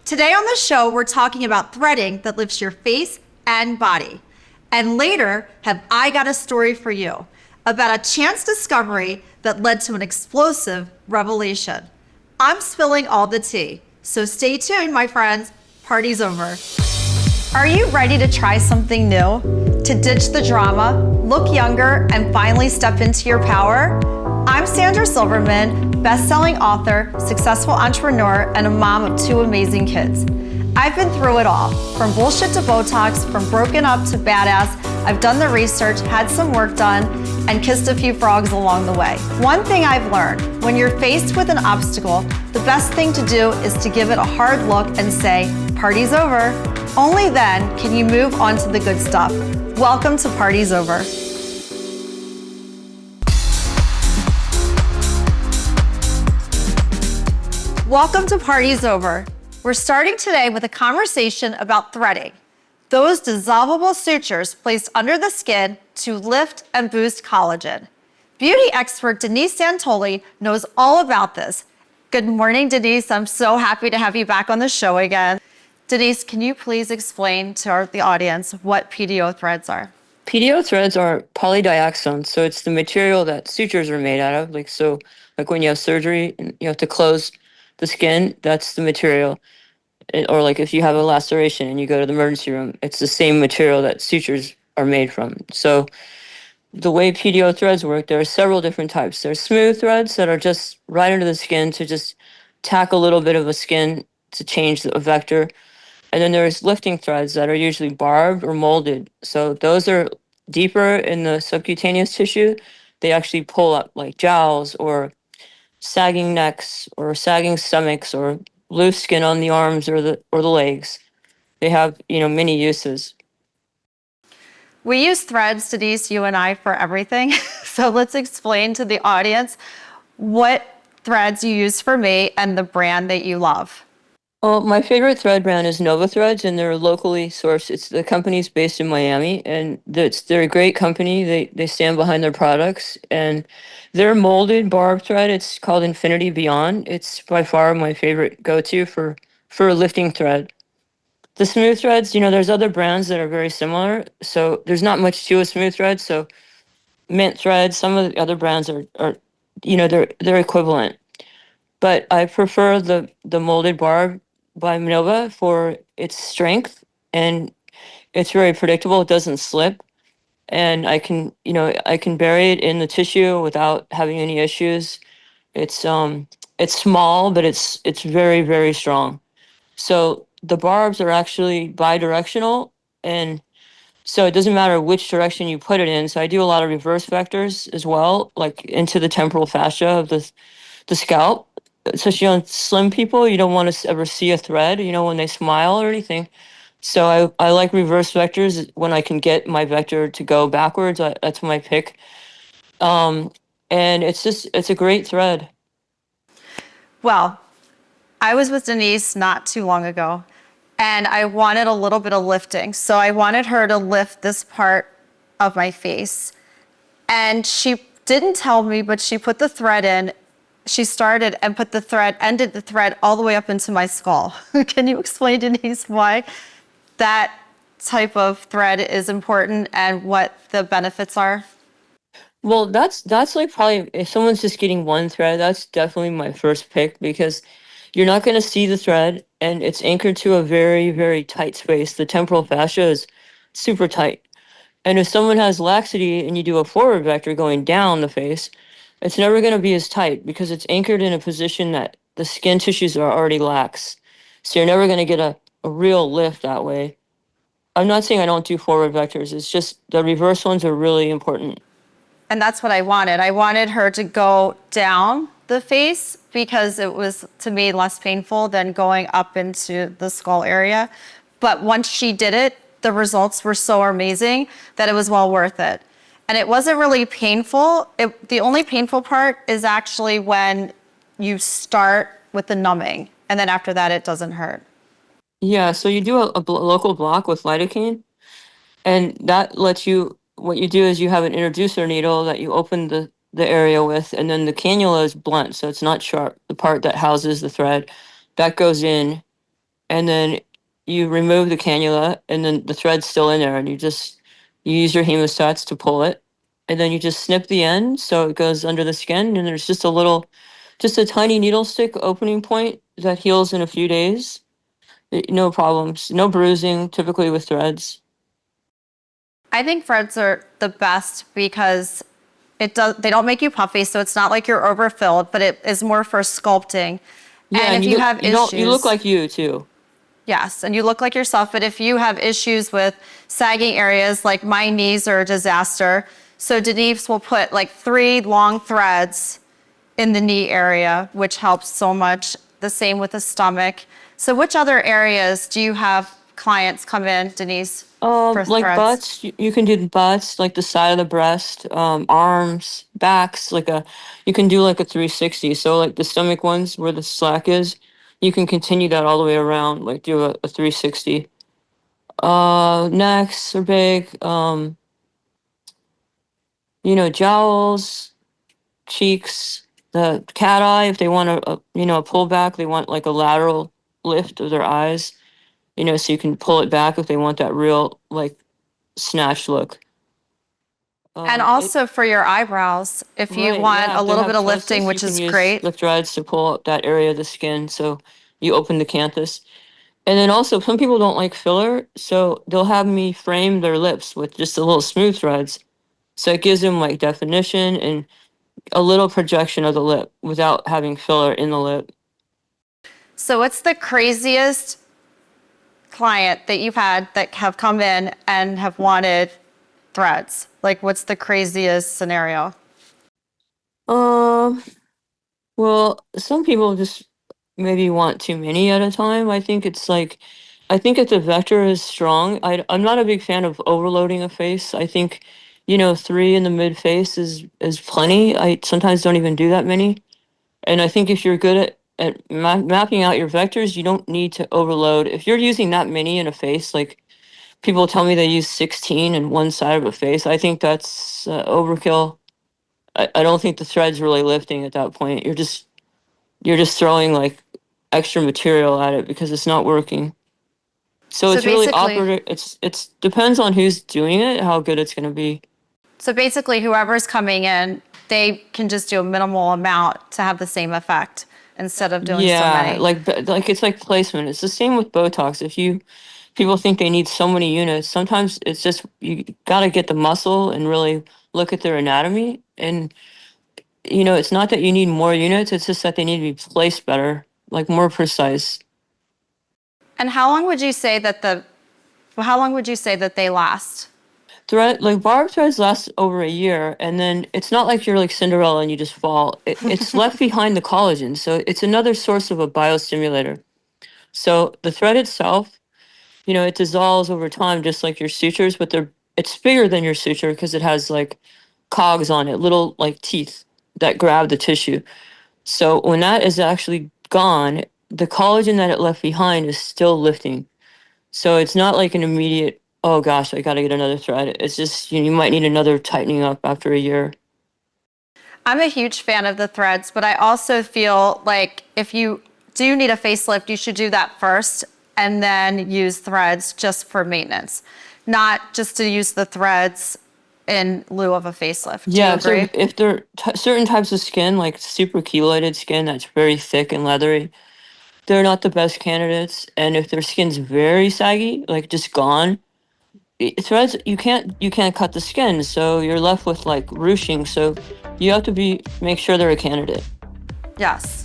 Today on the show, we're talking about threading that lifts your face and body. And later, have I got a story for you about a chance discovery that led to an explosive revelation. I'm spilling all the tea, so stay tuned, my friends. Party's over. Are you ready to try something new? To ditch the drama, look younger, and finally step into your power? I'm Sandra Silverman, best-selling author, successful entrepreneur, and a mom of 2 amazing kids. I've been through it all, from bullshit to Botox, from broken up to badass. I've done the research, had some work done, and kissed a few frogs along the way. One thing I've learned, when you're faced with an obstacle, the best thing to do is to give it a hard look and say, party's over. Only then can you move on to the good stuff. Welcome to Party's Over. Welcome to Party's Over. We're starting today with a conversation about threading, those dissolvable sutures placed under the skin to lift and boost collagen. Beauty expert Denise Santo knows all about this. Good morning, Denise. I'm so happy to have you back on the show again. Denise, can you please explain to the audience what PDO threads are? PDO threads are polydioxone, so it's the material that sutures are made out of. Like when you have surgery and you have to close the skin, that's the material. Or like if you have a laceration and you go to the emergency room, it's the same material that sutures are made from. So the way PDO threads work, there are several different types. There's smooth threads that are just right under the skin to just tack a little bit of a skin to change the vector. And then there's lifting threads that are usually barbed or molded. So those are deeper in the subcutaneous tissue. They actually pull up like jowls or sagging necks or sagging stomachs or loose skin on the arms or the legs. They have, many uses. We use threads, Denise, you and I, for everything. So let's explain to the audience what threads you use for me and the brand that you love. Well, my favorite thread brand is Nova Threads, and they're locally sourced. The company's based in Miami, and they're a great company. They stand behind their products, and their molded barb thread, it's called Infinity Beyond. It's by far my favorite go-to for a lifting thread. The smooth threads, there's other brands that are very similar, so there's not much to a smooth thread. So mint threads, some of the other brands are they're equivalent, but I prefer the molded barb by Nova for its strength, and it's very predictable. It doesn't slip, and I can bury it in the tissue without having any issues. It's small, but it's very, very strong. So the barbs are actually bidirectional, and so it doesn't matter which direction you put it in. So I do a lot of reverse vectors as well, like into the temporal fascia of the scalp. Especially on slim people, you don't want to ever see a thread, when they smile or anything. So I like reverse vectors when I can get my vector to go backwards. That's my pick. And it's a great thread. Well, I was with Denise not too long ago, and I wanted a little bit of lifting. So I wanted her to lift this part of my face. And she didn't tell me, but she put the thread in. She started and ended the thread all the way up into my skull. Can you explain, Denise, why that type of thread is important and what the benefits are? Well, that's like probably if someone's just getting one thread, that's definitely my first pick because you're not going to see the thread and it's anchored to a very, very tight space. The temporal fascia is super tight. And if someone has laxity and you do a forward vector going down the face, it's never going to be as tight because it's anchored in a position that the skin tissues are already lax. So you're never going to get a real lift that way. I'm not saying I don't do forward vectors. It's just the reverse ones are really important. And that's what I wanted. I wanted her to go down the face because it was, to me, less painful than going up into the skull area. But once she did it, the results were so amazing that it was well worth it. And it wasn't really painful. The only painful part is actually when you start with the numbing. And then after that, it doesn't hurt. Yeah, so you do a local block with lidocaine, and that lets you, what you do is you have an introducer needle that you open the area with, and then the cannula is blunt, so it's not sharp. The part that houses the thread, that goes in, and then you remove the cannula, and then the thread's still in there, and you use your hemostats to pull it, and then you just snip the end so it goes under the skin, and there's just a tiny needle stick opening point that heals in a few days. No problems, no bruising, typically with threads. I think threads are the best because they don't make you puffy, so it's not like you're overfilled, but it is more for sculpting. Yeah, And and if you have you look issues, like you too. yes, and you look like yourself, but if you have issues with sagging areas, like my knees are a disaster, so Denise will put like 3 long threads in the knee area, which helps so much. The same with the stomach. So which other areas do you have clients come in, Denise, for Like threads? butts, you can do the butts, like the side of the breast, arms, backs, you can do like a 360. So like the stomach ones where the slack is, you can continue that all the way around, like do a 360. Necks are big, jowls, cheeks, the cat eye, if they want a pullback, they want like a lateral lift of their eyes, so you can pull it back if they want that real like snatch look. And It also for your eyebrows, if you Right, want yeah. a If they little have bit of lifting, ptosis, you which can is use great. the threads to pull up that area of the skin. So you open the canthus. And then also, some people don't like filler, so they'll have me frame their lips with just a little smooth threads. So it gives them like definition and a little projection of the lip without having filler in the lip. So what's the craziest client that you've had that have come in and have wanted threads? Like what's the craziest scenario? Um, well, some people just maybe want too many at a time. I think if the vector is strong, I'm not a big fan of overloading a face. I think, 3 in the mid face is plenty. I sometimes don't even do that many. And I think if you're good at mapping out your vectors, you don't need to overload. If you're using that many in a face, like people tell me they use 16 in one side of a face, I think that's overkill. I don't think the thread's really lifting at that point. You're just throwing like extra material at it because it's not working. So So it's really basically, awkward. It's depends on who's doing it, how good it's gonna be. so basically whoever's coming in, they can just do a minimal amount to have the same effect instead of doing so Yeah, many. like it's like placement. It's the same with Botox. If you People think they need so many units, sometimes it's just you gotta get the muscle and really look at their anatomy. And it's not that you need more units, it's just that they need to be placed better, like more precise. And how long would you say that they last? Barb threads last over a year, and then it's not like you're like Cinderella and you just fall. It's left behind the collagen, so it's another source of a biostimulator. So the thread itself, it dissolves over time, just like your sutures, but it's bigger than your suture because it has like cogs on it, little like teeth that grab the tissue. So when that is actually gone, the collagen that it left behind is still lifting. So it's not like an immediate, oh gosh, I got to get another thread. It's just, you might need another tightening up after a year. I'm a huge fan of the threads, but I also feel like if you do need a facelift, you should do that first and then use threads just for maintenance, not just to use the threads in lieu of a facelift. Do you Yeah, agree? if they're certain types of skin, like super keloided skin that's very thick and leathery, they're not the best candidates. And if their skin's very saggy, like just gone, threads you can't cut the skin, so you're left with like ruching. So you have to be make sure they're a candidate. Yes.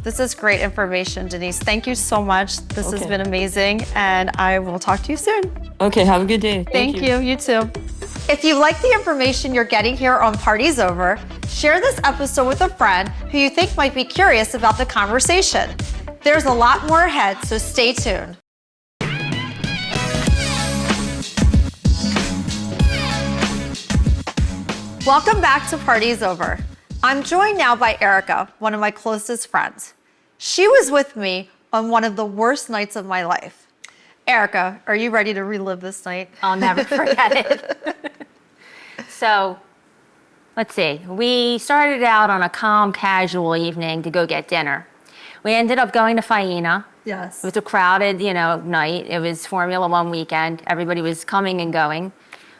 This is great information, Denise. Thank you so much. This has Okay. been amazing, and I will talk to you soon. Okay, have a good day. Thank you. You too. If you like the information you're getting here on Parties Over, share this episode with a friend who you think might be curious about the conversation. There's a lot more ahead, so stay tuned. Welcome back to Parties Over. I'm joined now by Erica, one of my closest friends. She was with me on one of the worst nights of my life. Erica, are you ready to relive this night? I'll never forget it. So, let's see. We started out on a calm, casual evening to go get dinner. We ended up going to Faena, Yes. It was a crowded, night. It was Formula One weekend. Everybody was coming and going.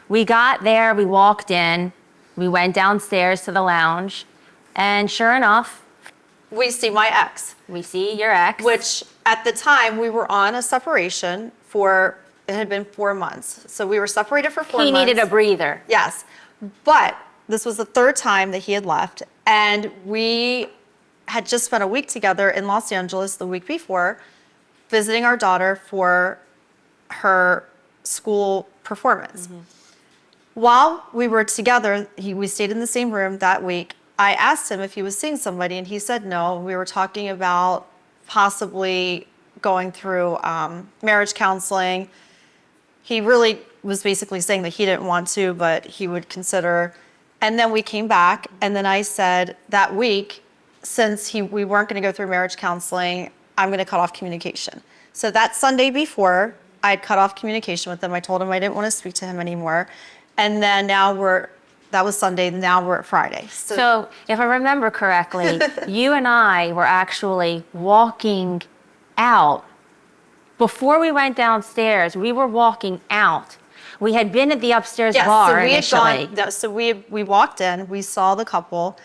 We got there, we walked in, we went downstairs to the lounge, and sure enough, We see my ex, we see your ex. which at the time we were on a separation for, it had been 4 months. So we were separated for 4 he months. needed a breather. Yes. But this was the third time that he had left. And we had just spent a week together in Los Angeles the week before, visiting our daughter for her school performance. While we were together, we stayed in the same room that week. I asked him if he was seeing somebody, and he said no. We were talking about possibly going through marriage counseling. He really was basically saying that he didn't want to, but he would consider. And then we came back, and then I said that week, since we weren't going to go through marriage counseling, I'm going to cut off communication. So that Sunday before, I'd cut off communication with him. I told him I didn't want to speak to him anymore. And then that was Sunday, now we're at Friday. So if I remember correctly, you and I were actually walking out. Before we went downstairs, we were walking out. We had been at the upstairs bar initially. We walked in, we saw the couple,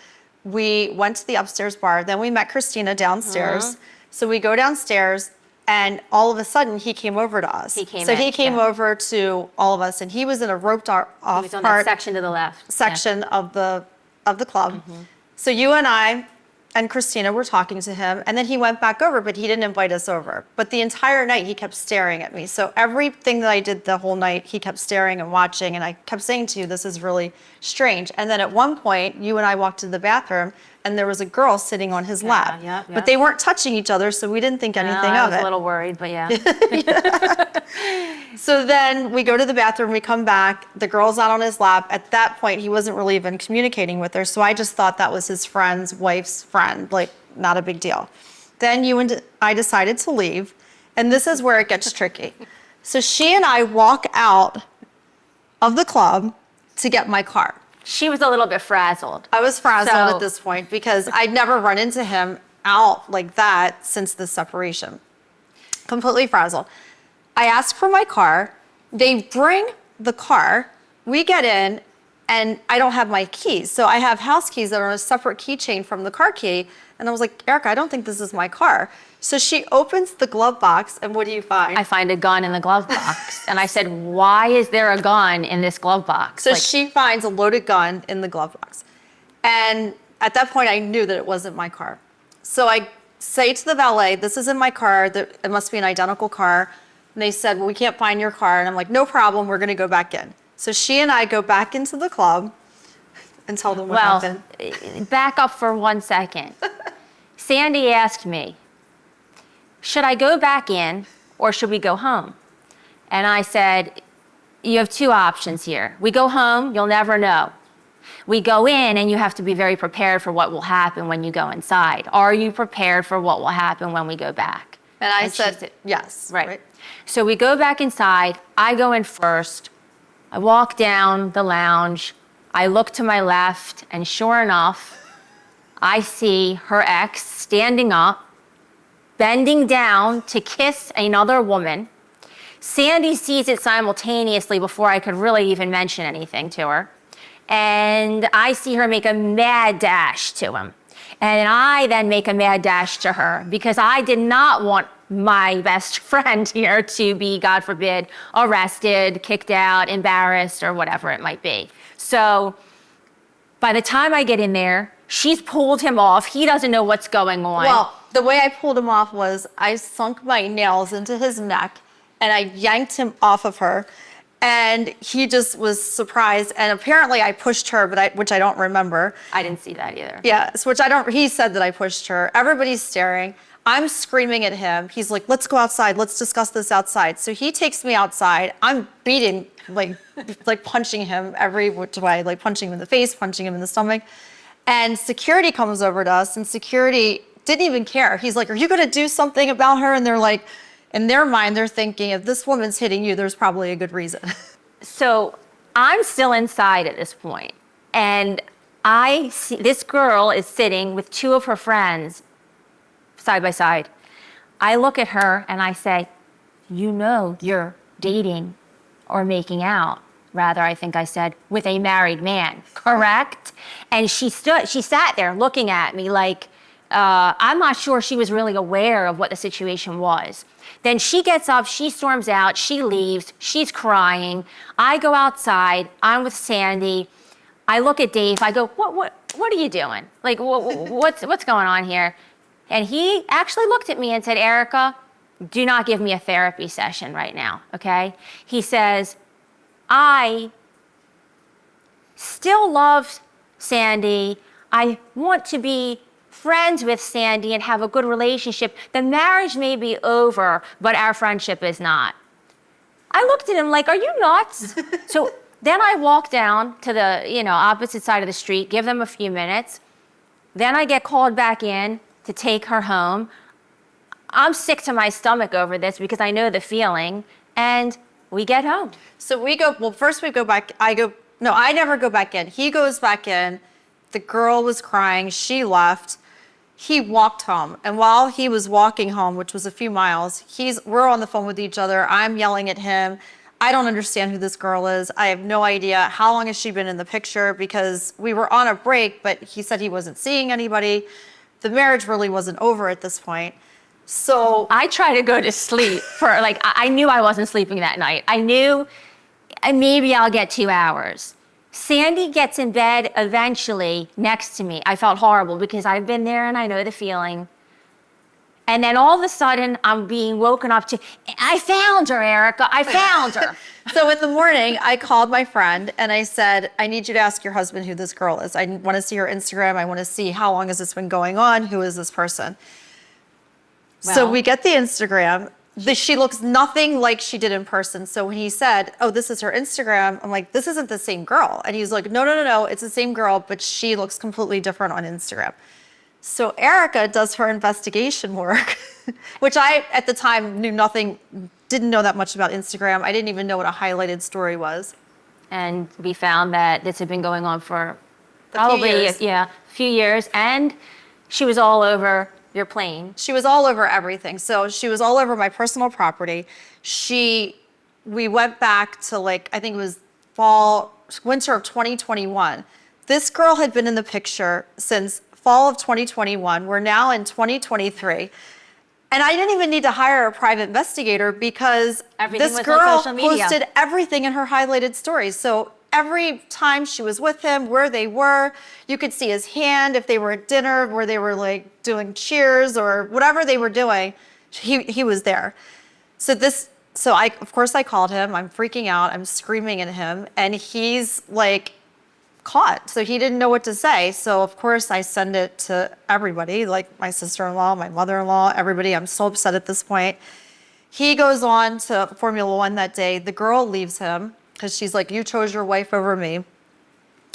we went to the upstairs bar, then we met Christina downstairs. So we go downstairs, and all of a sudden he came over to us. He came over to all of us, and he was in a roped off He was on that section to the left. section of the club. So you and I and Christina were talking to him, and then he went back over, but he didn't invite us over. But the entire night he kept staring at me. So everything that I did the whole night, he kept staring and watching, and I kept saying to you, this is really strange. And then at one point, you and I walked to the bathroom, and there was a girl sitting on his lap. But they weren't touching each other, so we didn't think anything of it. I was a little worried, but yeah. So then we go to the bathroom, we come back, the girl's not on his lap. At that point, he wasn't really even communicating with her, so I just thought that was his friend's wife's friend, like not a big deal. Then you and I decided to leave, and this is where it gets tricky. So she and I walk out of the club to get my car. She was a little bit frazzled. I was frazzled at this point because I'd never run into him out like that since the separation. Completely frazzled. I ask for my car. They bring the car. We get in, and I don't have my keys. So I have house keys that are on a separate keychain from the car key. And I was like, Erica, I don't think this is my car. So she opens the glove box, and what do you find? I find a gun in the glove box. And I said, why is there a gun in this glove box? So she finds a loaded gun in the glove box. And at that point, I knew that it wasn't my car. So I say to the valet, this isn't my car. It must be an identical car. And they said, well, we can't find your car. And I'm like, no problem. We're going to go back in. So she and I go back into the club and tell them what happened. Back up for 1 second. Sandy asked me, should I go back in or should we go home? And I said, you have two options here. We go home, you'll never know. We go in, and you have to be very prepared for what will happen when you go inside. Are you prepared for what will happen when we go back? And I said, yes. Right. So we go back inside. I go in first. I walk down the lounge. I look to my left, and sure enough, I see her ex standing up, bending down to kiss another woman. Sandy sees it simultaneously before I could really even mention anything to her. And I see her make a mad dash to him. And I then make a mad dash to her because I did not want my best friend here to be, God forbid, arrested, kicked out, embarrassed, or whatever it might be. So by the time I get in there, she's pulled him off. He doesn't know what's going on. Well, the way I pulled him off was I sunk my nails into his neck and I yanked him off of her. And he just was surprised. And apparently I pushed her, which I don't remember. I didn't see that either. Yes, he said that I pushed her. Everybody's staring. I'm screaming at him. He's like, let's go outside. Let's discuss this outside. So he takes me outside. I'm beating, like punching him every which way, like punching him in the face, punching him in the stomach. And security comes over to us, and security didn't even care. He's like, are you going to do something about her? And they're like, in their mind, they're thinking, if this woman's hitting you, there's probably a good reason. So I'm still inside at this point, and I see this girl is sitting with two of her friends side by side. I look at her and I say, you know you're dating or making out. Rather, I think I said, with a married man, correct? And she sat there looking at me like, I'm not sure she was really aware of what the situation was. Then she gets up, she storms out, she leaves, she's crying. I go outside, I'm with Sandy. I look at Dave, I go, what are you doing? Like, what's going on here? And he actually looked at me and said, Erica, do not give me a therapy session right now, okay? He says, I still love Sandy. I want to be friends with Sandy and have a good relationship. The marriage may be over, but our friendship is not. I looked at him like, are you nuts? So then I walk down to the opposite side of the street, give them a few minutes. Then I get called back in to take her home. I'm sick to my stomach over this because I know the feeling, and we get home. So first we go back, I never go back in. He goes back in. The girl was crying, she left. He walked home. And while he was walking home, which was a few miles, we're on the phone with each other. I'm yelling at him. I don't understand who this girl is. I have no idea. How long has she been in the picture? Because we were on a break, but he said he wasn't seeing anybody. The marriage really wasn't over at this point. So I try to go to sleep I knew I wasn't sleeping that night. I knew maybe I'll get 2 hours. Sandy gets in bed eventually next to me. I felt horrible because I've been there and I know the feeling. And then all of a sudden I'm being woken up to, I found her, Erica, I found her. So in the morning, I called my friend and I said, I need you to ask your husband who this girl is. I want to see her Instagram. I want to see how long has this been going on? Who is this person? So we get the Instagram. She looks nothing like she did in person. So when he said, oh, this is her Instagram, I'm like, this isn't the same girl. And he's like, no, it's the same girl, but she looks completely different on Instagram. So Erica does her investigation work, which I, at the time, didn't know that much about Instagram. I didn't even know what a highlighted story was. And we found that this had been going on for probably a few years. And she was all over your plane. She was all over everything. So she was all over my personal property. We went back to I think it was winter of 2021. This girl had been in the picture since fall of 2021. We're now in 2023. And I didn't even need to hire a private investigator because this girl posted everything in her highlighted stories. So every time she was with him, where they were, you could see his hand if they were at dinner, where they were doing cheers or whatever they were doing, he was there. So of course I called him. I'm freaking out. I'm screaming at him and he's caught. So he didn't know what to say. So of course I send it to everybody, my sister-in-law, my mother-in-law, everybody. I'm so upset at this point. He goes on to Formula One that day. The girl leaves him because she's like, you chose your wife over me.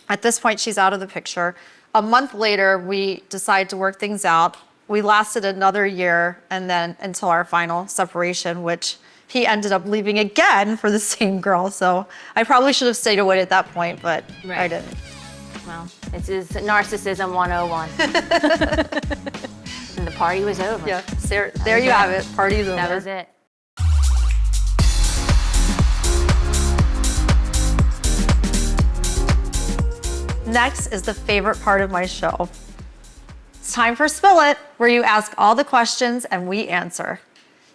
At this point, she's out of the picture. A month later, we decide to work things out. We lasted another year and then until our final separation, which he ended up leaving again for the same girl. So I probably should have stayed away at that point, but I didn't. Well, this is narcissism 101. And the party was over. Yeah, there you have it. Party's over. That was it. Next is the favorite part of my show. It's time for Spill It, where you ask all the questions and we answer.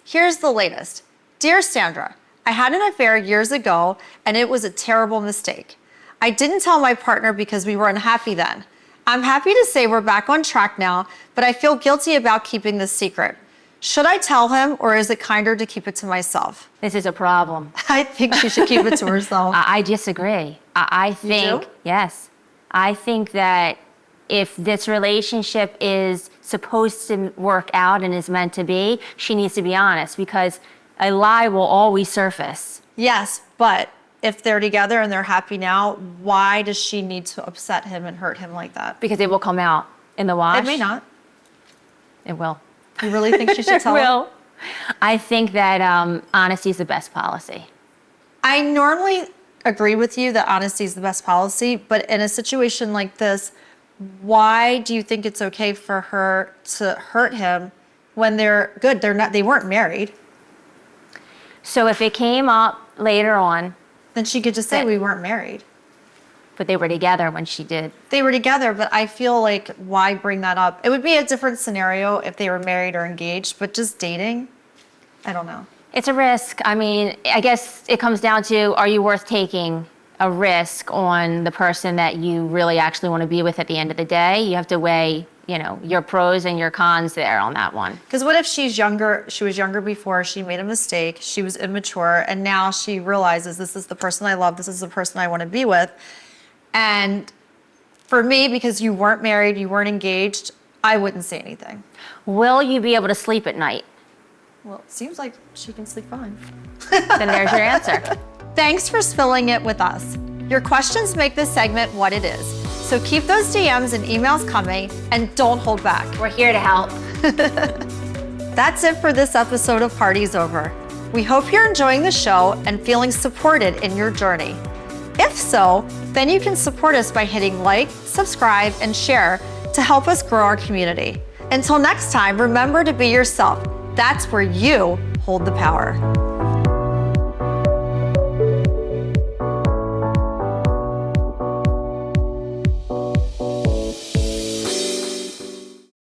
Here's the latest. Dear Sandra, I had an affair years ago and it was a terrible mistake. I didn't tell my partner because we were unhappy then. I'm happy to say we're back on track now, but I feel guilty about keeping this secret. Should I tell him or is it kinder to keep it to myself? This is a problem. I think she should keep it to herself. I disagree. I think, yes. I think that if this relationship is supposed to work out and is meant to be, she needs to be honest because a lie will always surface. Yes, but if they're together and they're happy now, why does she need to upset him and hurt him like that? Because it will come out in the wash. It may not. It will. You really think she should tell him? It will. I think that honesty is the best policy. I normally agree with you that honesty is the best policy, but in a situation like this, why do you think it's okay for her to hurt him when they're good. They weren't married. So if it came up later on, Then she could just say That- we weren't married. but they were together when she did. They were together, but I feel like why bring that up? It would be a different scenario if they were married or engaged, but just dating, I don't know. It's a risk. I mean, I guess it comes down to, are you worth taking a risk on the person that you really actually want to be with at the end of the day? You have to weigh, your pros and your cons there on that one. Because what if she was younger before, she made a mistake, she was immature, and now she realizes this is the person I love, this is the person I want to be with. And for me, because you weren't married, you weren't engaged, I wouldn't say anything. Will you be able to sleep at night? Well, it seems like she can sleep fine. Then there's your answer. Thanks for spilling it with us. Your questions make this segment what it is. So keep those DMs and emails coming and don't hold back. We're here to help. That's it for this episode of Party's Over. We hope you're enjoying the show and feeling supported in your journey. If so, then you can support us by hitting like, subscribe, and share to help us grow our community. Until next time, remember to be yourself. That's where you hold the power.